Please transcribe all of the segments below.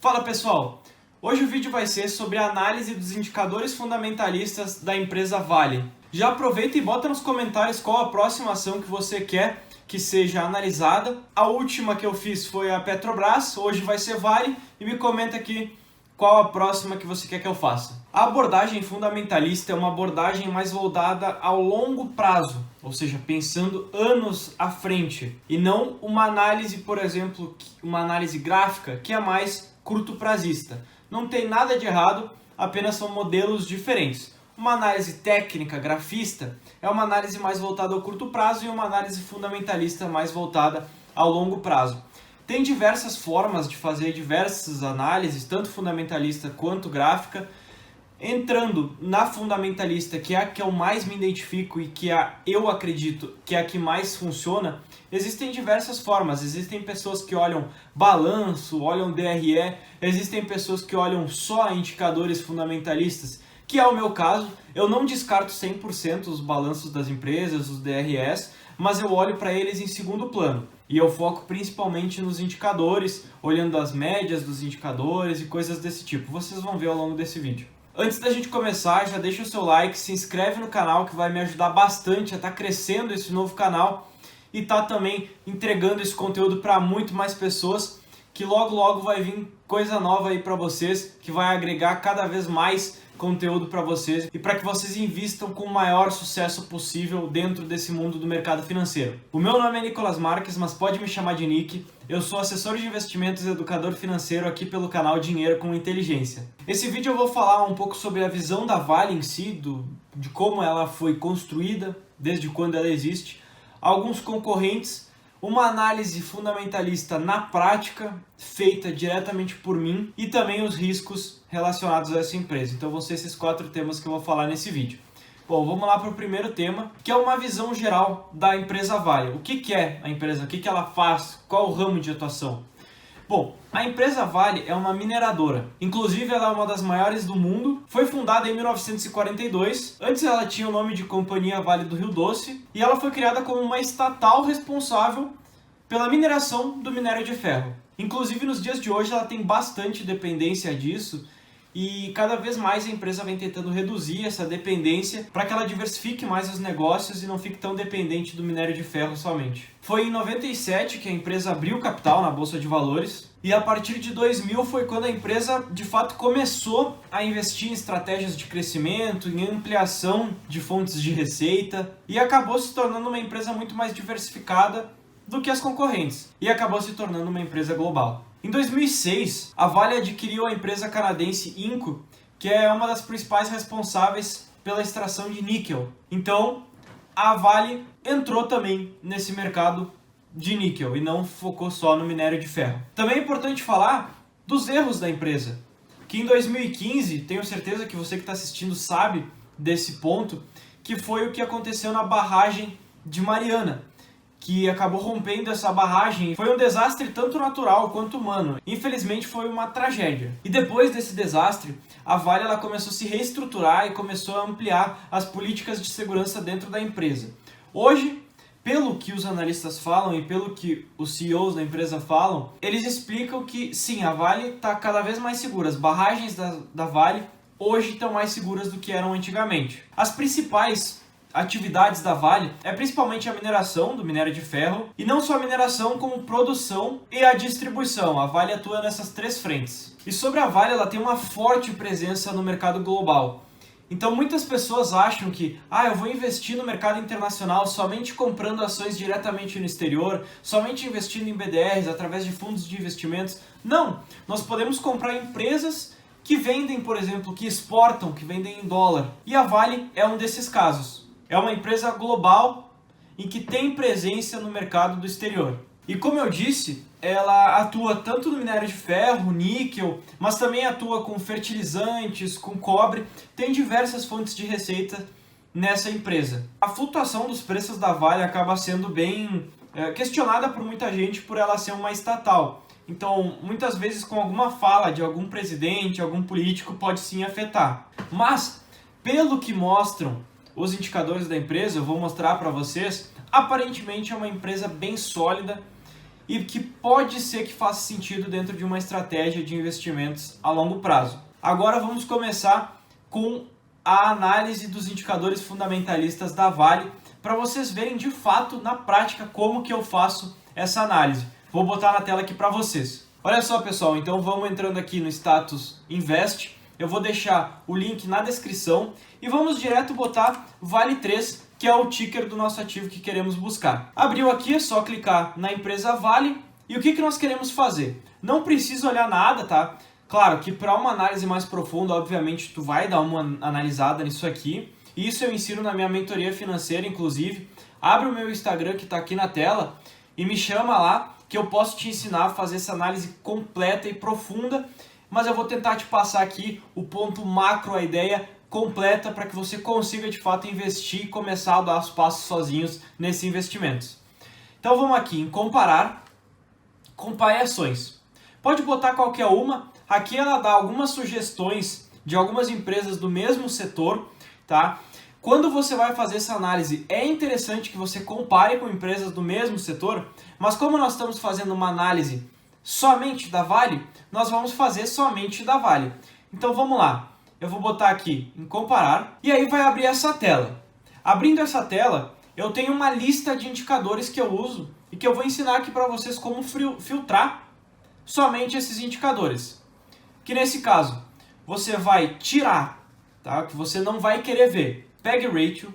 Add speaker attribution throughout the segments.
Speaker 1: Fala pessoal, hoje o vídeo vai ser sobre a análise dos indicadores fundamentalistas da empresa Vale. Já aproveita e bota nos comentários qual a próxima ação que você quer que seja analisada. A última que eu fiz foi a Petrobras, hoje vai ser Vale, e me comenta aqui qual a próxima que você quer que eu faça. A abordagem fundamentalista é uma abordagem mais voltada ao longo prazo, ou seja, pensando anos à frente, e não uma análise, por exemplo, uma análise gráfica, que é mais curto-prazista. Não tem nada de errado, apenas são modelos diferentes. Uma análise técnica, grafista, é uma análise mais voltada ao curto prazo e uma análise fundamentalista mais voltada ao longo prazo. Tem diversas formas de fazer diversas análises, tanto fundamentalista quanto gráfica. Entrando na fundamentalista, que é a que eu mais me identifico e que eu acredito que é a que mais funciona, existem diversas formas. Existem pessoas que olham balanço, olham DRE, existem pessoas que olham só indicadores fundamentalistas, que é o meu caso. Eu não descarto 100% os balanços das empresas, os DREs, mas eu olho para eles em segundo plano. E eu foco principalmente nos indicadores, olhando as médias dos indicadores e coisas desse tipo. Vocês vão ver ao longo desse vídeo. Antes da gente começar, já deixa o seu like, se inscreve no canal que vai me ajudar bastante a estar crescendo esse novo canal e tá também entregando esse conteúdo para muito mais pessoas, que logo vai vir coisa nova aí para vocês, que vai agregar cada vez mais conteúdo para vocês e para que vocês invistam com o maior sucesso possível dentro desse mundo do mercado financeiro. O meu nome é Nicolas Marques, mas pode me chamar de Nick. Eu sou assessor de investimentos e educador financeiro aqui pelo canal Dinheiro com Inteligência. Esse vídeo eu vou falar um pouco sobre a visão da Vale em si, de como ela foi construída, desde quando ela existe, alguns concorrentes, uma análise fundamentalista na prática, feita diretamente por mim, e também os riscos relacionados a essa empresa. Então vão ser esses 4 temas que eu vou falar nesse vídeo. Bom, vamos lá para o primeiro tema, que é uma visão geral da empresa Vale. O que é a empresa? O que ela faz? Qual o ramo de atuação? Bom, a empresa Vale é uma mineradora. Inclusive, ela é uma das maiores do mundo. Foi fundada em 1942. Antes ela tinha o nome de Companhia Vale do Rio Doce. E ela foi criada como uma estatal responsável pela mineração do minério de ferro. Inclusive, nos dias de hoje, ela tem bastante dependência disso. E cada vez mais a empresa vem tentando reduzir essa dependência para que ela diversifique mais os negócios e não fique tão dependente do minério de ferro somente. Foi em 97 que a empresa abriu capital na Bolsa de Valores e a partir de 2000 foi quando a empresa de fato começou a investir em estratégias de crescimento, em ampliação de fontes de receita e acabou se tornando uma empresa muito mais diversificada do que as concorrentes e acabou se tornando uma empresa global. Em 2006, a Vale adquiriu a empresa canadense Inco, que é uma das principais responsáveis pela extração de níquel. Então, a Vale entrou também nesse mercado de níquel e não focou só no minério de ferro. Também é importante falar dos erros da empresa, que em 2015, tenho certeza que você que está assistindo sabe desse ponto, que foi o que aconteceu na barragem de Mariana, que acabou rompendo essa barragem. Foi um desastre tanto natural quanto humano. Infelizmente foi uma tragédia. E depois desse desastre, a Vale ela começou a se reestruturar e começou a ampliar as políticas de segurança dentro da empresa. Hoje, pelo que os analistas falam e pelo que os CEOs da empresa falam, eles explicam que sim, a Vale está cada vez mais segura. As barragens da Vale hoje estão mais seguras do que eram antigamente. As principais atividades da Vale é principalmente a mineração do minério de ferro, e não só a mineração, como produção e a distribuição. A Vale atua nessas 3 frentes. E sobre a Vale, ela tem uma forte presença no mercado global. Então muitas pessoas acham que eu vou investir no mercado internacional somente comprando ações diretamente no exterior, somente investindo em BDRs através de fundos de investimentos. Não! Nós podemos comprar empresas que vendem, por exemplo, que exportam, que vendem em dólar. E a Vale é um desses casos. É uma empresa global em que tem presença no mercado do exterior. E como eu disse, ela atua tanto no minério de ferro, níquel, mas também atua com fertilizantes, com cobre. Tem diversas fontes de receita nessa empresa. A flutuação dos preços da Vale acaba sendo bem questionada por muita gente por ela ser uma estatal. Então, muitas vezes com alguma fala de algum presidente, algum político, pode sim afetar. Mas, pelo que mostram os indicadores da empresa, eu vou mostrar para vocês, aparentemente é uma empresa bem sólida e que pode ser que faça sentido dentro de uma estratégia de investimentos a longo prazo. Agora vamos começar com a análise dos indicadores fundamentalistas da Vale, para vocês verem de fato, na prática, como que eu faço essa análise. Vou botar na tela aqui para vocês. Olha só, pessoal, então vamos entrando aqui no status Invest. Eu vou deixar o link na descrição e vamos direto botar Vale 3, que é o ticker do nosso ativo que queremos buscar. Abriu aqui, é só clicar na empresa Vale e o que nós queremos fazer? Não precisa olhar nada, tá? Claro que para uma análise mais profunda, obviamente, tu vai dar uma analisada nisso aqui. Isso eu ensino na minha mentoria financeira, inclusive. Abre o meu Instagram que está aqui na tela e me chama lá que eu posso te ensinar a fazer essa análise completa e profunda. Mas eu vou tentar te passar aqui o ponto macro, a ideia completa para que você consiga de fato investir e começar a dar os passos sozinhos nesses investimentos. Então vamos aqui em comparar, compare ações. Pode botar qualquer uma, aqui ela dá algumas sugestões de algumas empresas do mesmo setor, tá? Quando você vai fazer essa análise, é interessante que você compare com empresas do mesmo setor, mas como nós estamos fazendo uma análise somente da Vale, nós vamos fazer somente da Vale. Então vamos lá, eu vou botar aqui em comparar e aí vai abrir essa tela. Abrindo essa tela, eu tenho uma lista de indicadores que eu uso e que eu vou ensinar aqui para vocês como filtrar somente esses indicadores. Que nesse caso, você vai tirar, tá? Que você não vai querer ver PEG Ratio,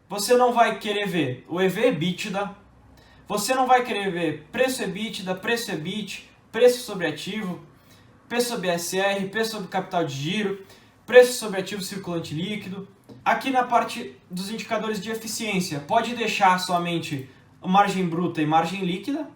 Speaker 1: você não vai querer ver o EV/EBITDA, você não vai querer ver preço EBITDA, preço EBIT, preço sobre ativo, preço sobre SR, preço sobre capital de giro, preço sobre ativo circulante líquido. Aqui na parte dos indicadores de eficiência, pode deixar somente margem bruta e margem líquida.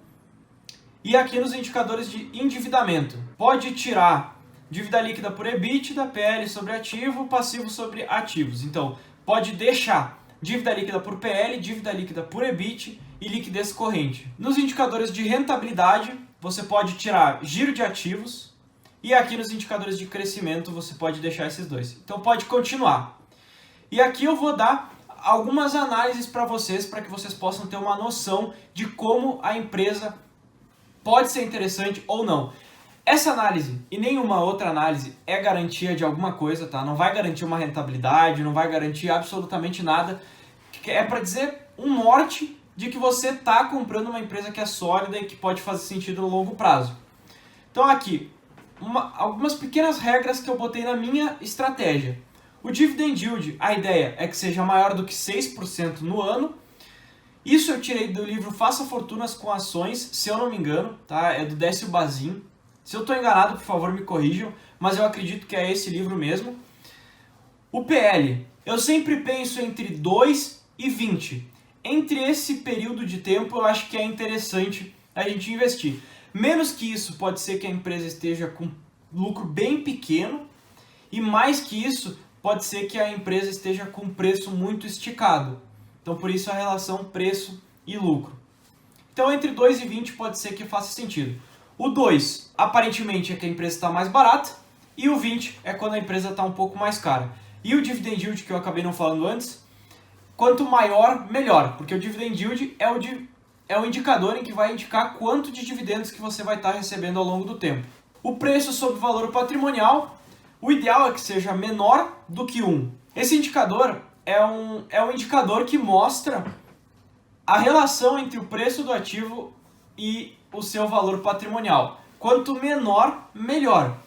Speaker 1: E aqui nos indicadores de endividamento, pode tirar dívida líquida por EBITDA, PL sobre ativo, passivo sobre ativos. Então, pode deixar dívida líquida por PL, dívida líquida por EBIT e liquidez corrente. Nos indicadores de rentabilidade, você pode tirar giro de ativos e aqui nos indicadores de crescimento você pode deixar esses dois. Então, pode continuar. E aqui eu vou dar algumas análises para vocês, para que vocês possam ter uma noção de como a empresa pode ser interessante ou não. Essa análise e nenhuma outra análise é garantia de alguma coisa, tá? Não vai garantir uma rentabilidade, não vai garantir absolutamente nada. É para dizer um norte de que você está comprando uma empresa que é sólida e que pode fazer sentido no longo prazo. Então aqui, algumas pequenas regras que eu botei na minha estratégia. O dividend yield, a ideia é que seja maior do que 6% no ano. Isso eu tirei do livro Faça Fortunas com Ações, se eu não me engano, tá? É do Décio Bazin. Se eu estou enganado, por favor, me corrijam, mas eu acredito que é esse livro mesmo. O PL, eu sempre penso entre 2 e 20. Entre esse período de tempo, eu acho que é interessante a gente investir. Menos que isso, pode ser que a empresa esteja com lucro bem pequeno, e mais que isso, pode ser que a empresa esteja com preço muito esticado. Então, por isso a relação preço e lucro. Então, entre 2 e 20 pode ser que faça sentido. O 2, aparentemente, é que a empresa está mais barata, e o 20 é quando a empresa está um pouco mais cara. E o dividend yield, que eu acabei não falando antes, quanto maior, melhor, porque o dividend yield é o indicador em que vai indicar quanto de dividendos que você vai estar recebendo ao longo do tempo. O preço sobre valor patrimonial, o ideal é que seja menor do que 1. Esse indicador é um indicador que mostra a relação entre o preço do ativo e o seu valor patrimonial. Quanto menor, melhor.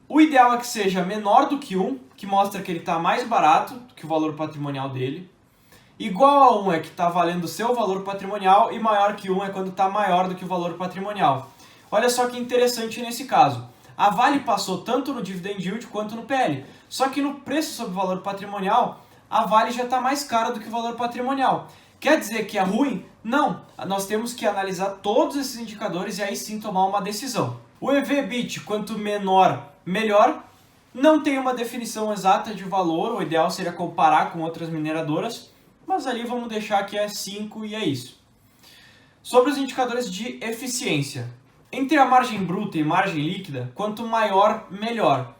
Speaker 1: O ideal é que seja menor do que 1, que mostra que ele está mais barato do que o valor patrimonial dele. Igual a 1 é que está valendo o seu valor patrimonial e maior que 1 é quando está maior do que o valor patrimonial. Olha só que interessante nesse caso. A Vale passou tanto no dividend yield quanto no PL. Só que no preço sobre valor patrimonial, a Vale já está mais cara do que o valor patrimonial. Quer dizer que é ruim? Não. Nós temos que analisar todos esses indicadores e aí sim tomar uma decisão. O EV/EBIT, quanto menor, melhor. Não tem uma definição exata de valor, o ideal seria comparar com outras mineradoras, mas ali vamos deixar que é 5 e é isso. Sobre os indicadores de eficiência. Entre a margem bruta e margem líquida, quanto maior, melhor.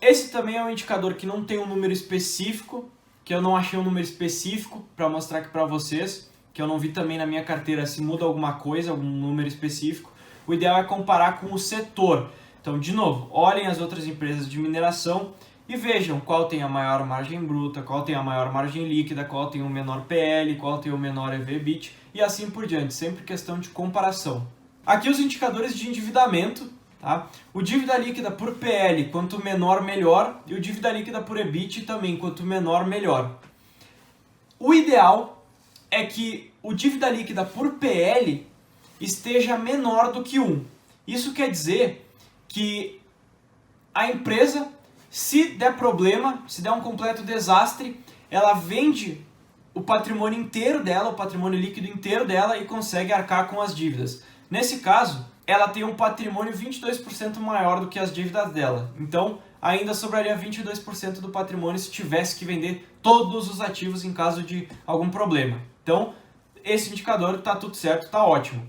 Speaker 1: Esse também é um indicador que não tem um número específico, que eu não achei um número específico para mostrar aqui para vocês. que eu não vi também na minha carteira se muda alguma coisa, algum número específico. O ideal é comparar com o setor. Então, de novo, olhem as outras empresas de mineração e vejam qual tem a maior margem bruta, qual tem a maior margem líquida, qual tem o menor PL, qual tem o menor EV/EBITDA e assim por diante, sempre questão de comparação. Aqui os indicadores de endividamento, tá? O dívida líquida por PL, quanto menor, melhor, e o dívida líquida por EBITDA também, quanto menor, melhor. O ideal é que o dívida líquida por PL esteja menor do que 1. Isso quer dizer que a empresa, se der problema, se der um completo desastre, ela vende o patrimônio inteiro dela, o patrimônio líquido inteiro dela e consegue arcar com as dívidas. Nesse caso, ela tem um patrimônio 22% maior do que as dívidas dela. Então, ainda sobraria 22% do patrimônio se tivesse que vender todos os ativos em caso de algum problema. Então, esse indicador está tudo certo, está ótimo.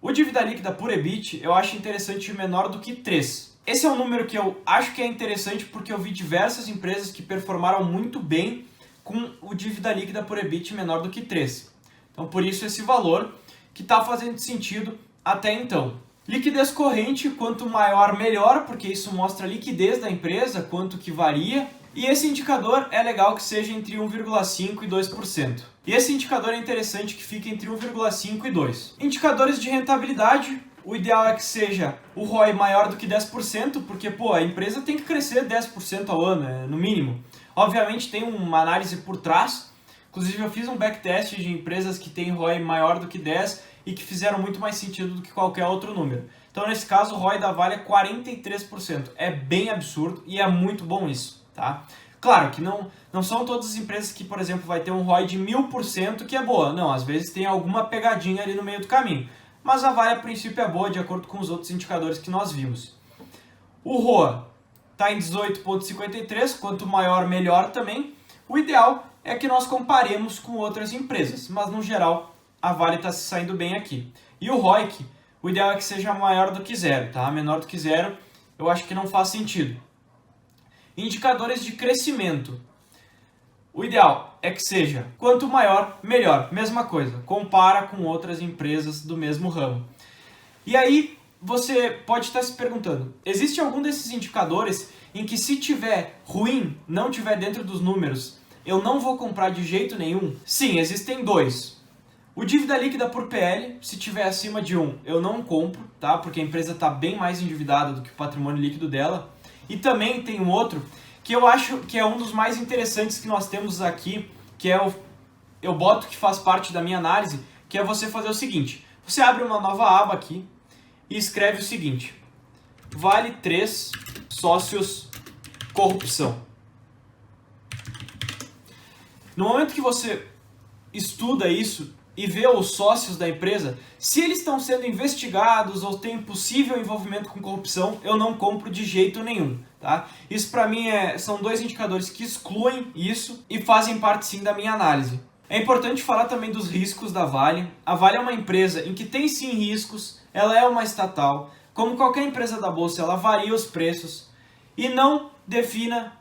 Speaker 1: O dívida líquida por EBIT eu acho interessante menor do que 3. Esse é um número que eu acho que é interessante porque eu vi diversas empresas que performaram muito bem com o dívida líquida por EBIT menor do que 3. Então, por isso esse valor que está fazendo sentido até então. Liquidez corrente, quanto maior, melhor, porque isso mostra a liquidez da empresa, quanto que varia. E esse indicador é legal que seja entre 1,5% e 2%. E esse indicador é interessante que fique entre 1,5% e 2%. Indicadores de rentabilidade, o ideal é que seja o ROI maior do que 10%, porque a empresa tem que crescer 10% ao ano, no mínimo. Obviamente tem uma análise por trás, inclusive eu fiz um backtest de empresas que têm ROI maior do que 10% e que fizeram muito mais sentido do que qualquer outro número. Então nesse caso o ROI da Vale é 43%, é bem absurdo e é muito bom isso. Tá? Claro que não são todas as empresas que, por exemplo, vai ter um ROI de 1000% que é boa. Não, às vezes tem alguma pegadinha ali no meio do caminho. Mas a Vale, a princípio, é boa de acordo com os outros indicadores que nós vimos. O ROA está em 18,53, quanto maior, melhor também. O ideal é que nós comparemos com outras empresas, mas no geral a Vale está se saindo bem aqui. E o ROIC, o ideal é que seja maior do que 0, tá? Menor do que 0 eu acho que não faz sentido. Indicadores de crescimento. O ideal é que seja quanto maior, melhor. Mesma coisa, compara com outras empresas do mesmo ramo. E aí você pode estar se perguntando, existe algum desses indicadores em que se tiver ruim, não tiver dentro dos números, eu não vou comprar de jeito nenhum? Sim, existem dois. O dívida líquida por PL, se tiver acima de 1, eu não compro, tá? Porque a empresa está bem mais endividada do que o patrimônio líquido dela. E também tem um outro que eu acho que é um dos mais interessantes que nós temos aqui, que é eu boto que faz parte da minha análise, que é você fazer o seguinte, você abre uma nova aba aqui e escreve o seguinte, Vale 3 sócios corrupção. No momento que você estuda isso e vê os sócios da empresa, se eles estão sendo investigados ou têm possível envolvimento com corrupção, eu não compro de jeito nenhum. Tá? Isso para mim são dois indicadores que excluem isso e fazem parte sim da minha análise. É importante falar também dos riscos da Vale. A Vale é uma empresa em que tem sim riscos, ela é uma estatal. Como qualquer empresa da Bolsa, ela varia os preços e não defina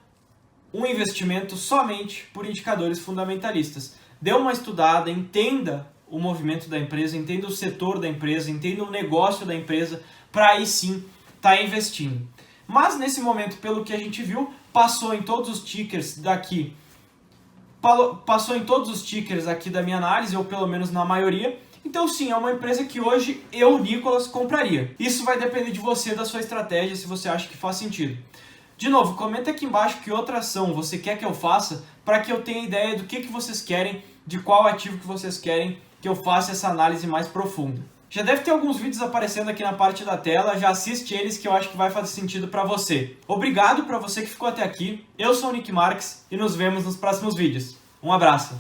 Speaker 1: um investimento somente por indicadores fundamentalistas. Dê uma estudada, entenda o movimento da empresa, entenda o setor da empresa, entenda o negócio da empresa, para aí sim estar investindo. Mas nesse momento, pelo que a gente viu, passou em todos os tickers daqui, da minha análise, ou pelo menos na maioria. Então sim, é uma empresa que hoje eu, Nicolas, compraria. Isso vai depender de você, da sua estratégia, se você acha que faz sentido. De novo, comenta aqui embaixo que outra ação você quer que eu faça, para que eu tenha ideia do que vocês querem, de qual ativo que vocês querem que eu faça essa análise mais profunda. Já deve ter alguns vídeos aparecendo aqui na parte da tela, já assiste eles que eu acho que vai fazer sentido para você. Obrigado para você que ficou até aqui, eu sou o Nick Marques e nos vemos nos próximos vídeos. Um abraço!